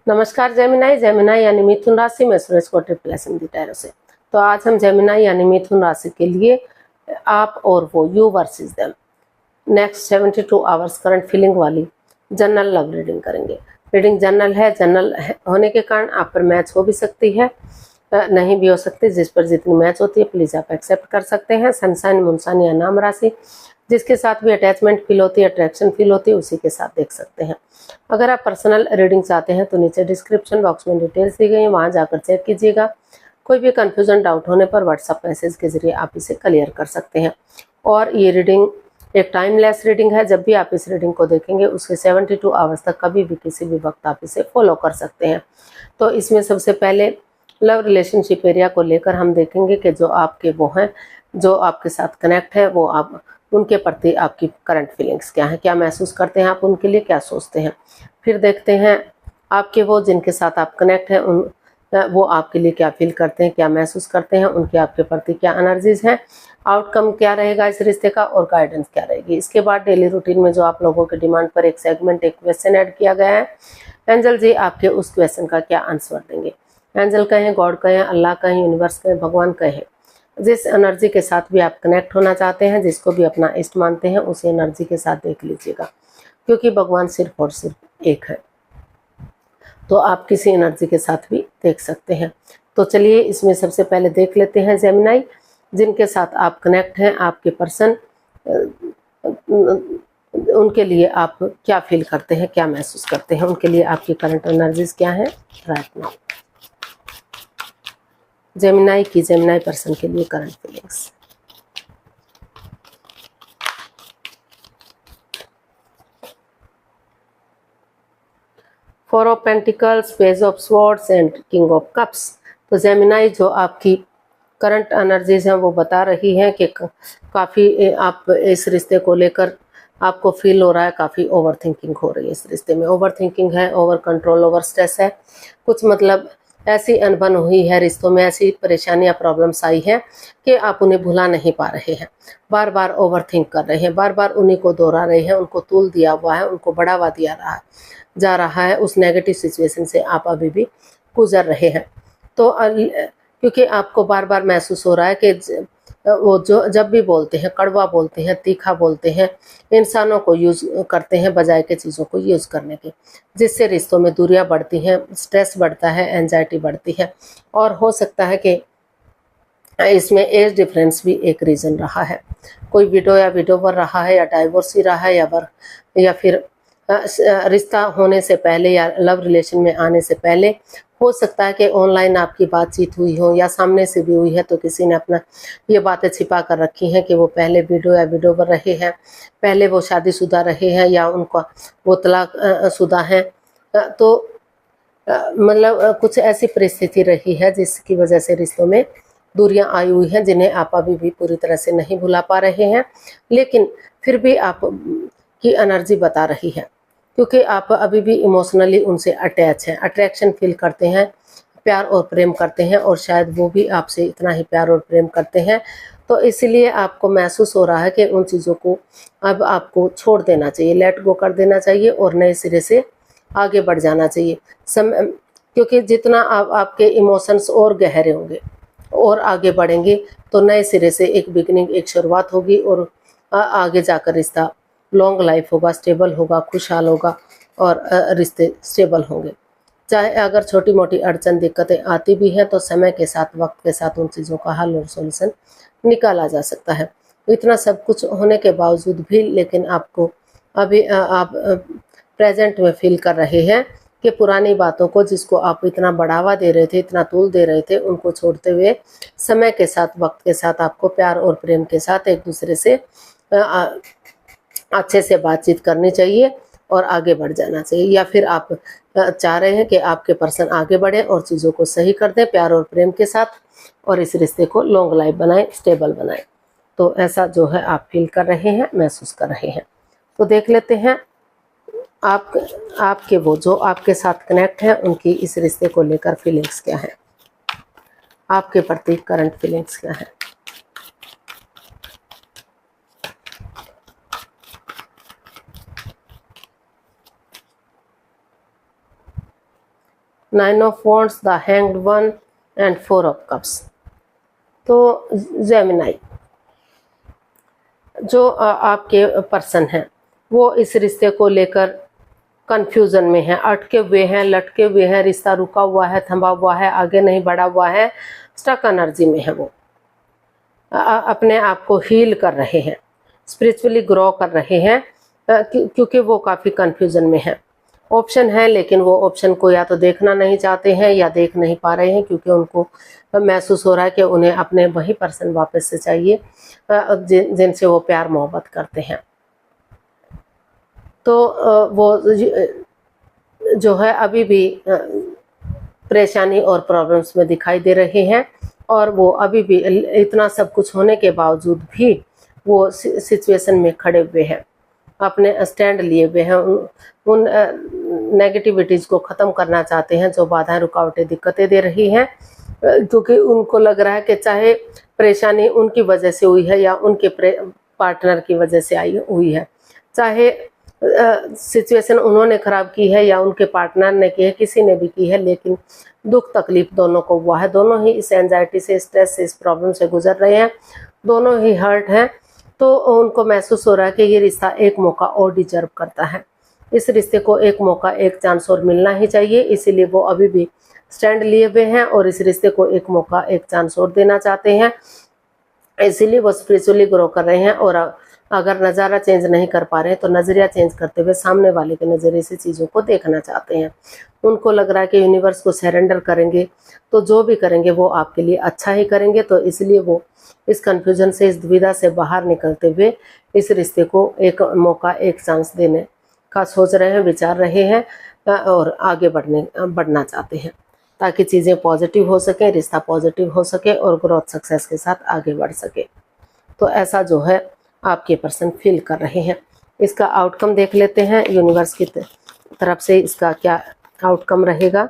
नमस्कार Gemini. Gemini यानी मिथुन राशि में सूरज को ट्रिप्लेशन दी टैरो से। तो आज हम जेमिनाई यानी मिथुन राशि के लिए आप और वो you versus them next 72 hours current feeling वाली जनरल लव रीडिंग करेंगे। रीडिंग जनरल है। जनरल होने के कारण आप पर मैच हो भी सकती है, नहीं भी हो सकती। जिस पर जितनी मैच होती है प्लीज आप एक्सेप्ट कर सकते हैं। सनसाइन मुनसाइन या नाम राशि जिसके साथ भी अटैचमेंट फील होती है, अट्रैक्शन फील होती है, उसी के साथ देख सकते हैं। अगर आप पर्सनल रीडिंग चाहते हैं तो नीचे डिस्क्रिप्शन बॉक्स में डिटेल्स दी गई है, वहां जाकर चेक कीजिएगा। कोई भी कंफ्यूजन डाउट होने पर व्हाट्सएप मैसेज के जरिए आप इसे क्लियर कर सकते हैं। और ये रीडिंग एक टाइमलेस रीडिंग है। जब भी आप इस रीडिंग को देखेंगे उसके 72 आवर्स तक कभी भी किसी भी वक्त आप इसे फॉलो कर सकते हैं। तो इसमें सबसे पहले लव रिलेशनशिप एरिया को लेकर हम देखेंगे कि जो आपके वो हैं, जो आपके साथ कनेक्ट है, वो आप उनके प्रति आपकी करंट फीलिंग्स क्या है, क्या महसूस करते हैं आप उनके लिए, क्या सोचते हैं। फिर देखते हैं आपके वो जिनके साथ आप कनेक्ट हैं उन वो आपके लिए क्या फील करते हैं, क्या महसूस करते हैं, उनके आपके प्रति क्या एनर्जीज हैं, आउटकम क्या रहेगा इस रिश्ते का और गाइडेंस क्या रहेगी। इसके बाद डेली रूटीन में जो आप लोगों के डिमांड पर एक सेगमेंट, एक क्वेश्चन ऐड किया गया है। एंजल जी आपके उस क्वेश्चन का क्या आंसर देंगे। एंजल कहें, गॉड कहें, अल्लाह कहें, यूनिवर्स कहें, भगवान कहें, जिस एनर्जी के साथ भी आप कनेक्ट होना चाहते हैं, जिसको भी अपना इष्ट मानते हैं, उसी एनर्जी के साथ देख लीजिएगा, क्योंकि भगवान सिर्फ और सिर्फ एक है। तो आप किसी एनर्जी के साथ भी देख सकते हैं। तो चलिए इसमें सबसे पहले देख लेते हैं जेमिनाई, जिनके साथ आप कनेक्ट हैं, आपके पर्सन, उनके लिए आप क्या फील करते हैं, क्या महसूस करते हैं, उनके लिए आपकी करंट एनर्जीज क्या है राइट नाउ। जेमिनाई की जेमिनाई पर्सन के लिए current feelings. Four of pentacles, page of swords and king of cups. तो जेमिनाई जो आपकी करंट एनर्जीज हैं वो बता रही हैं कि काफ़ी आप इस रिश्ते को लेकर आपको फील हो रहा है, काफ़ी ओवर थिंकिंग हो रही है इस रिश्ते में। ओवर थिंकिंग है, ओवर कंट्रोल, ओवर स्ट्रेस है। कुछ मतलब ऐसी अनबन हुई है रिश्तों में, ऐसी परेशानियां, प्रॉब्लम्स आई है कि आप उन्हें भुला नहीं पा रहे हैं। बार बार ओवर थिंक कर रहे हैं, बार बार उन्हीं को दोहरा रहे हैं, उनको तूल दिया हुआ है, उनको बढ़ावा दिया जा रहा है। उस नेगेटिव सिचुएशन से आप अभी भी गुजर रहे हैं। तो क्योंकि आपको बार बार महसूस हो रहा है कि वो जो जब भी बोलते हैं, कड़वा बोलते हैं, तीखा बोलते हैं, इंसानों को यूज करते हैं बजाय के चीज़ों को यूज करने के, जिससे रिश्तों में दूरियां बढ़ती हैं, स्ट्रेस बढ़ता है, एंजाइटी बढ़ती है। और हो सकता है कि इसमें एज डिफरेंस भी एक रीज़न रहा है। कोई विडो या विडोवर रहा है, या डाइवोर्सी रहा है, या फिर रिश्ता होने से पहले या लव रिलेशन में आने से पहले हो सकता है कि ऑनलाइन आपकी बातचीत हुई हो या सामने से भी हुई है, तो किसी ने अपना ये बातें छिपा कर रखी हैं कि वो पहले विडो या विडोवर रहे हैं, पहले वो शादीशुदा रहे हैं, या उनका वो तलाक शुदा हैं। तो मतलब कुछ ऐसी परिस्थिति रही है जिसकी वजह से रिश्तों में दूरियां आई हुई हैं, जिन्हें आप अभी भी पूरी तरह से नहीं भुला पा रहे हैं। लेकिन फिर भी आप की एनर्जी बता रही है, क्योंकि आप अभी भी इमोशनली उनसे अटैच हैं, अट्रैक्शन फील करते हैं, प्यार और प्रेम करते हैं, और शायद वो भी आपसे इतना ही प्यार और प्रेम करते हैं। तो इसलिए आपको महसूस हो रहा है कि उन चीज़ों को अब आपको छोड़ देना चाहिए, लेट गो कर देना चाहिए और नए सिरे से आगे बढ़ जाना चाहिए। क्योंकि जितना आपके इमोशंस और गहरे होंगे और आगे बढ़ेंगे, तो नए सिरे से एक बिगनिंग, एक शुरुआत होगी, और आगे जाकर रिश्ता लॉन्ग लाइफ होगा, स्टेबल होगा, खुशहाल होगा, और रिश्ते स्टेबल होंगे। चाहे अगर छोटी मोटी अड़चन, दिक्कतें आती भी हैं, तो समय के साथ, वक्त के साथ उन चीज़ों का हल और सॉल्यूशन निकाला जा सकता है। इतना सब कुछ होने के बावजूद भी लेकिन आपको अभी आप प्रेजेंट में फील कर रहे हैं कि पुरानी बातों को, जिसको आप इतना बढ़ावा दे रहे थे, इतना तूल दे रहे थे, उनको छोड़ते हुए समय के साथ, वक्त के साथ आपको प्यार और प्रेम के साथ एक दूसरे से अच्छे से बातचीत करनी चाहिए और आगे बढ़ जाना चाहिए। या फिर आप चाह रहे हैं कि आपके पर्सन आगे बढ़े और चीज़ों को सही कर दें प्यार और प्रेम के साथ, और इस रिश्ते को लॉन्ग लाइफ बनाएं, स्टेबल बनाएं। तो ऐसा जो है आप फील कर रहे हैं, महसूस कर रहे हैं। तो देख लेते हैं आपके वो जो आपके साथ कनेक्ट है, उनकी इस रिश्ते को लेकर फीलिंग्स क्या है, आपके प्रति करंट फीलिंग्स क्या है। 9 of wands, the hanged one and 4 of cups. तो जेमिनाई, जो आपके पर्सन हैं वो इस रिश्ते को लेकर कंफ्यूजन में है, अटके हुए हैं, लटके हुए हैं, रिश्ता रुका हुआ है, थमा हुआ है, आगे नहीं बढ़ा हुआ है, स्टक एनर्जी में है। वो अपने आप को हील कर रहे हैं, स्पिरिचुअली ग्रो कर रहे हैं, क्योंकि वो काफ़ी कंफ्यूजन में है। ऑप्शन है लेकिन वो ऑप्शन को या तो देखना नहीं चाहते हैं या देख नहीं पा रहे हैं, क्योंकि उनको महसूस हो रहा है कि उन्हें अपने वही पर्सन वापस से चाहिए जिनसे वो प्यार मोहब्बत करते हैं। तो वो जो है अभी भी परेशानी और प्रॉब्लम्स में दिखाई दे रहे हैं, और वो अभी भी इतना सब कुछ होने के बावजूद भी वो सिचुएशन में खड़े हुए हैं, अपने स्टैंड लिए हुए हैं, उन नेगेटिविटीज़ को ख़त्म करना चाहते हैं जो बाधाएं, रुकावटें, दिक्कतें दे रही हैं, क्योंकि उनको लग रहा है कि चाहे परेशानी उनकी वजह से हुई है या उनके पार्टनर की वजह से आई हुई है, चाहे सिचुएशन उन्होंने ख़राब की है या उनके पार्टनर ने की है, किसी ने भी की है, लेकिन दुख तकलीफ दोनों को हुआ है। दोनों ही इस एंजाइटी से, स्ट्रेस से, इस प्रॉब्लम से गुजर रहे हैं, दोनों ही हर्ट हैं। तो उनको महसूस हो रहा है कि ये रिश्ता एक मौका और डिजर्व करता है, इस रिश्ते को एक मौका, एक चांस और मिलना ही चाहिए। इसीलिए वो अभी भी स्टैंड लिए हुए हैं और इस रिश्ते को एक मौका, एक चांस और देना चाहते हैं। इसीलिए वो स्पिरिचुअली ग्रो कर रहे हैं, और अगर नज़ारा चेंज नहीं कर पा रहे हैं तो नज़रिया चेंज करते हुए सामने वाले के नज़रिए से चीज़ों को देखना चाहते हैं। उनको लग रहा है कि यूनिवर्स को सरेंडर करेंगे तो जो भी करेंगे वो आपके लिए अच्छा ही करेंगे। तो इसलिए वो इस कन्फ्यूजन से, इस दुविधा से बाहर निकलते हुए इस रिश्ते को एक मौका, एक चांस देने का सोच रहे हैं, विचार रहे हैं, और आगे बढ़ना चाहते हैं, ताकि चीज़ें पॉजिटिव हो सकें, रिश्ता पॉजिटिव हो सके और ग्रोथ सक्सेस के साथ आगे बढ़ सके। तो ऐसा जो है आपके पर्सन फील कर रहे हैं। इसका आउटकम देख लेते हैं, यूनिवर्स की तरफ से इसका क्या आउटकम रहेगा।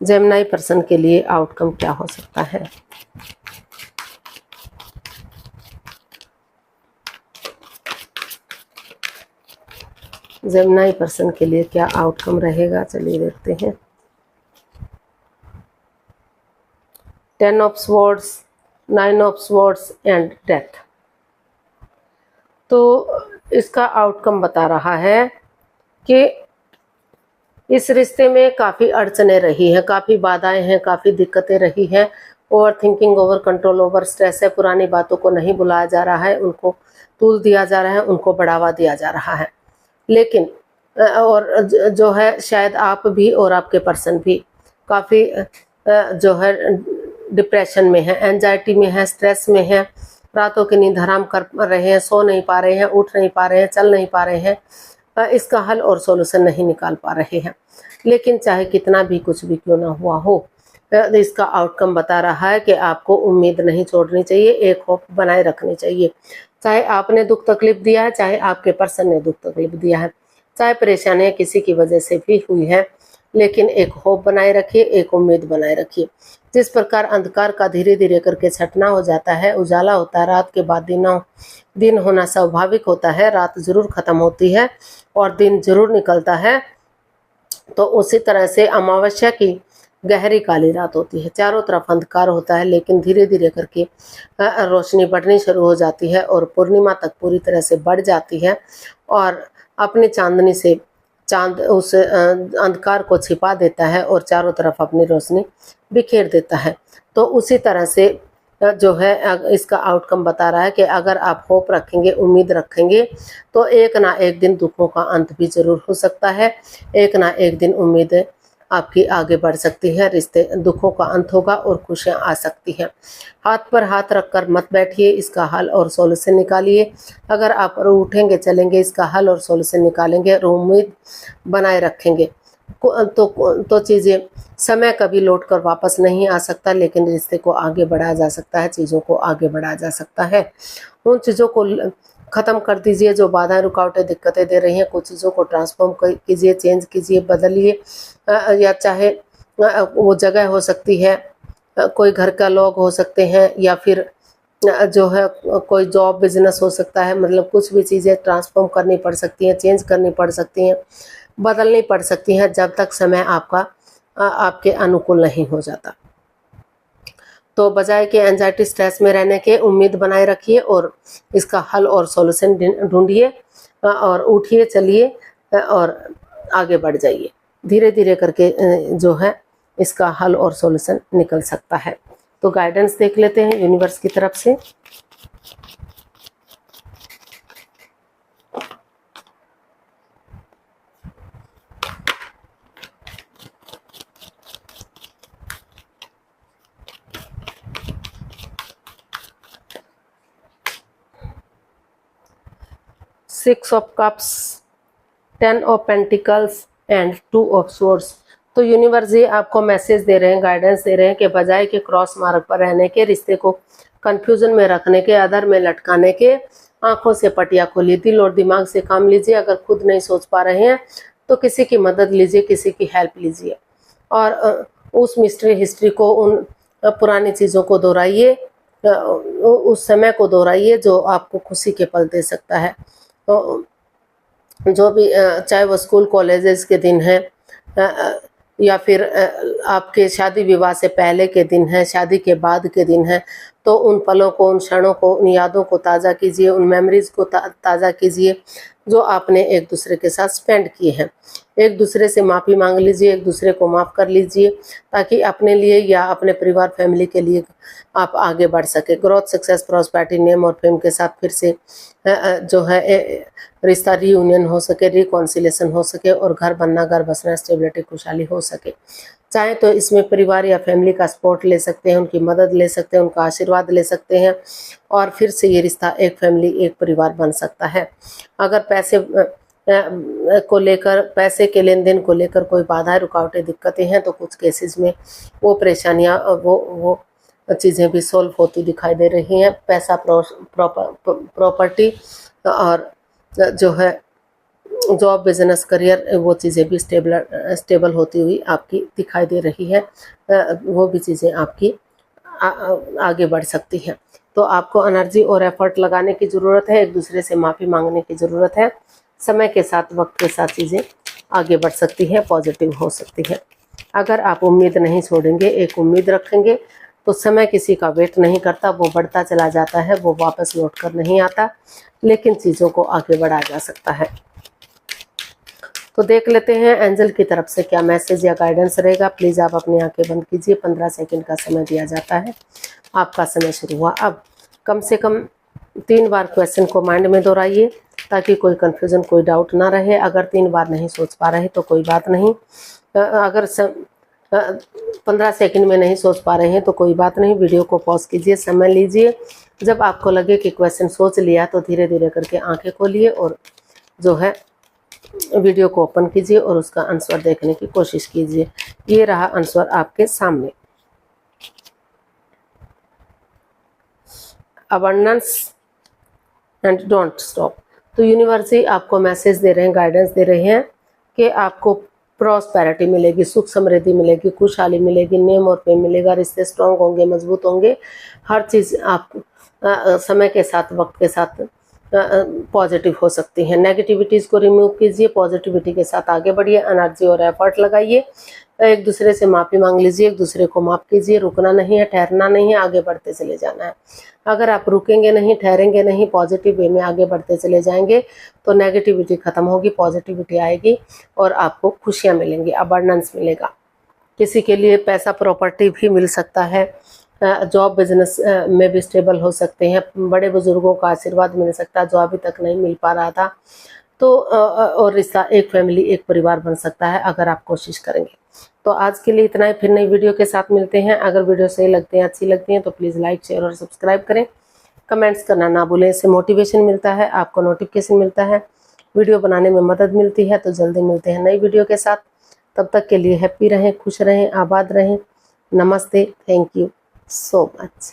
जेमिनी पर्सन के लिए आउटकम क्या हो सकता है। जेमिनी पर्सन के लिए क्या आउटकम रहेगा, चलिए देखते हैं। 10 of swords, 9 of swords and death. तो इसका आउटकम बता रहा है कि इस रिश्ते में काफ़ी अड़चनें रही हैं, काफ़ी बाधाएं हैं, काफ़ी दिक्कतें रही हैं। Over thinking, over control, over stress है। पुरानी बातों को नहीं बुलाया जा रहा है, उनको तूल दिया जा रहा है, उनको बढ़ावा दिया जा रहा है। लेकिन और जो है शायद आप भी और आपके पर्सन भी काफ़ी जो है डिप्रेशन में है, एंजाइटी में है, स्ट्रेस में है, रातों की नींद हराम कर रहे हैं, सो नहीं पा रहे हैं, उठ नहीं पा रहे हैं, चल नहीं पा रहे हैं, इसका हल और सॉल्यूशन नहीं निकाल पा रहे हैं। लेकिन चाहे कितना भी कुछ भी क्यों ना हुआ हो, इसका आउटकम बता रहा है कि आपको उम्मीद नहीं छोड़नी चाहिए, एक होप बनाए रखनी चाहिए। चाहे आपने दुख तकलीफ दिया है, चाहे आपके पर्सन ने दुख तकलीफ दिया है, चाहे परेशानियाँ किसी की वजह से भी हुई है, लेकिन एक होप बनाए रखिए, एक उम्मीद बनाए रखिए। जिस प्रकार अंधकार का धीरे धीरे करके छटना हो जाता है, उजाला होता है, रात के बाद दिन होना स्वाभाविक होता है, रात जरूर खत्म होती है और दिन जरूर निकलता है। तो उसी तरह से अमावस्या की गहरी काली रात होती है, चारों तरफ अंधकार होता है, लेकिन धीरे धीरे करके रोशनी बढ़नी शुरू हो जाती है और पूर्णिमा तक पूरी तरह से बढ़ जाती है, और अपनी चांदनी से चांद उस अंधकार को छिपा देता है और चारों तरफ अपनी रोशनी बिखेर देता है। तो उसी तरह से जो है इसका आउटकम बता रहा है कि अगर आप होप रखेंगे, उम्मीद रखेंगे, तो एक ना एक दिन दुखों का अंत भी जरूर हो सकता है। एक ना एक दिन उम्मीदें आपकी आगे बढ़ सकती है, रिश्ते दुखों का अंत होगा और खुशियां आ सकती हैं। हाथ पर हाथ रखकर मत बैठिए, इसका हल और सॉल्यूशन निकालिए। अगर आप उठेंगे, इसका हल और सॉल्यूशन निकालेंगे और उम्मीद बनाए रखेंगे तो चीज़ें, समय कभी लौट कर वापस नहीं आ सकता, लेकिन रिश्ते को आगे बढ़ाया जा सकता है, चीज़ों को आगे बढ़ाया जा सकता है। उन चीज़ों को ख़त्म कर दीजिए जो बाधाएं, रुकावटें, दिक्कतें दे रही हैं। कुछ चीज़ों को ट्रांसफॉर्म कीजिए, चेंज कीजिए, बदलिए, या चाहे वो जगह हो सकती है, कोई घर का लोग हो सकते हैं, या फिर जो है कोई जॉब बिजनेस हो सकता है। मतलब कुछ भी चीज़ें ट्रांसफॉर्म करनी पड़ सकती हैं, चेंज करनी पड़ सकती हैं। बदलनी पड़ सकती हैं जब तक समय आपके अनुकूल नहीं हो जाता। तो बजाय कि एंजाइटी स्ट्रेस में रहने के उम्मीद बनाए रखिए और इसका हल और सॉल्यूशन ढूंढिए और उठिए, चलिए और आगे बढ़ जाइए। धीरे धीरे करके जो है इसका हल और सॉल्यूशन निकल सकता है। तो गाइडेंस देख लेते हैं यूनिवर्स की तरफ से। Six of cups, 10 of pentacles and 2 of swords. तो यूनिवर्स जी आपको मैसेज दे रहे हैं, गाइडेंस दे रहे हैं कि बजाय के क्रॉस मार्ग पर रहने के, रिश्ते को कंफ्यूजन में रखने के, अधर में लटकाने के, आंखों से पटिया खोलिए, दिल और दिमाग से काम लीजिए। अगर खुद नहीं सोच पा रहे हैं तो किसी की मदद लीजिए, किसी की हेल्प लीजिए और उस मिस्ट्री हिस्ट्री को, उन पुरानी चीज़ों को दोहराइए, उस समय को दोहराइए जो आपको खुशी के पल दे सकता है। तो जो भी चाहे वो स्कूल कॉलेजेस के दिन है या फिर आपके शादी विवाह से पहले के दिन है, शादी के बाद के दिन है, तो उन पलों को, उन क्षणों को, उन यादों को ताज़ा कीजिए, उन मेमोरीज को ताज़ा कीजिए जो आपने एक दूसरे के साथ स्पेंड किए हैं। एक दूसरे से माफ़ी मांग लीजिए, एक दूसरे को माफ़ कर लीजिए ताकि अपने लिए या अपने परिवार फैमिली के लिए आप आगे बढ़ सके। ग्रोथ, सक्सेस, प्रॉस्पेरिटी, नेम और फेम के साथ फिर से जो है रिश्ता रीयूनियन हो सके, रिकॉन्सिलेशन हो सके और घर बनना, घर बसना, स्टेबिलिटी, खुशहाली हो सके। चाहे तो इसमें परिवार या फैमिली का सपोर्ट ले सकते हैं, उनकी मदद ले सकते हैं, उनका आशीर्वाद ले सकते हैं और फिर से ये रिश्ता एक फैमिली, एक परिवार बन सकता है। अगर पैसे को लेकर, पैसे के लेन देन को लेकर कोई बाधाएं, रुकावटें, दिक्कतें हैं तो कुछ केसेस में वो परेशानियां, वो चीज़ें भी सॉल्व होती दिखाई दे रही हैं। पैसा, प्रॉपर्टी और जो है जॉब, बिजनेस, करियर, वो चीज़ें भी स्टेबल होती हुई आपकी दिखाई दे रही है। वो भी चीज़ें आपकी आगे बढ़ सकती हैं। तो आपको एनर्जी और एफर्ट लगाने की ज़रूरत है, एक दूसरे से माफ़ी मांगने की ज़रूरत है। समय के साथ, वक्त के साथ चीज़ें आगे बढ़ सकती हैं, पॉजिटिव हो सकती है। अगर आप उम्मीद नहीं छोड़ेंगे, एक उम्मीद रखेंगे तो समय किसी का वेट नहीं करता, वो बढ़ता चला जाता है, वो वापस लौट कर नहीं आता, लेकिन चीज़ों को आगे बढ़ाया जा सकता है। तो देख लेते हैं एंजल की तरफ से क्या मैसेज या गाइडेंस रहेगा। प्लीज़ आप अपनी आंखें बंद कीजिए। 15 सेकंड का समय दिया जाता है। आपका समय शुरू हुआ। अब कम से कम 3 बार क्वेश्चन को माइंड में दोहराइए ताकि कोई कन्फ्यूज़न, कोई डाउट ना रहे। अगर 3 बार नहीं सोच पा रहे तो कोई बात नहीं, अगर 15 सेकंड में नहीं सोच पा रहे हैं तो कोई बात नहीं, वीडियो को पॉज कीजिए, समय लीजिए। जब आपको लगे कि क्वेश्चन सोच लिया तो धीरे धीरे करके आंखें खोलिए और जो है वीडियो को ओपन कीजिए और उसका आंसर देखने की कोशिश कीजिए। ये रहा आंसर आपके सामने। Abundance and don't stop. तो यूनिवर्स ही आपको मैसेज दे रहे हैं, गाइडेंस दे रहे हैं कि आपको प्रॉस्पेरिटी मिलेगी, सुख समृद्धि मिलेगी, खुशहाली मिलेगी, नेम और फेम मिलेगा, रिश्ते स्ट्रॉन्ग होंगे, मजबूत होंगे। हर चीज़ आप समय के साथ, वक्त के साथ पॉजिटिव हो सकती हैं। नेगेटिविटीज़ को रिमूव कीजिए, पॉजिटिविटी के साथ आगे बढ़िए, एनर्जी और एफर्ट लगाइए, एक दूसरे से माफ़ी मांग लीजिए, एक दूसरे को माफ़ कीजिए। रुकना नहीं है, ठहरना नहीं है, आगे बढ़ते चले जाना है। अगर आप रुकेंगे नहीं, ठहरेंगे नहीं, पॉजिटिव वे में आगे बढ़ते चले जाएंगे तो नेगेटिविटी खत्म होगी, पॉजिटिविटी आएगी और आपको खुशियाँ मिलेंगी, अबंडेंस मिलेगा। किसी के लिए पैसा, प्रॉपर्टी भी मिल सकता है, जॉब, बिजनेस में भी स्टेबल हो सकते हैं, बड़े बुजुर्गों का आशीर्वाद मिल सकता है जो अभी तक नहीं मिल पा रहा था। तो और रिश्ता एक फैमिली, एक परिवार बन सकता है अगर आप कोशिश करेंगे। तो आज के लिए इतना ही, फिर नई वीडियो के साथ मिलते हैं। अगर वीडियो सही लगते हैं, अच्छी लगती हैं तो प्लीज़ लाइक, शेयर और सब्सक्राइब करें। कमेंट्स करना ना भूलें, इससे मोटिवेशन मिलता है, आपको नोटिफिकेशन मिलता है, वीडियो बनाने में मदद मिलती है। तो जल्दी मिलते हैं नई वीडियो के साथ। तब तक के लिए हैप्पी रहें, खुश रहें, आबाद रहें। नमस्ते, थैंक यू so much.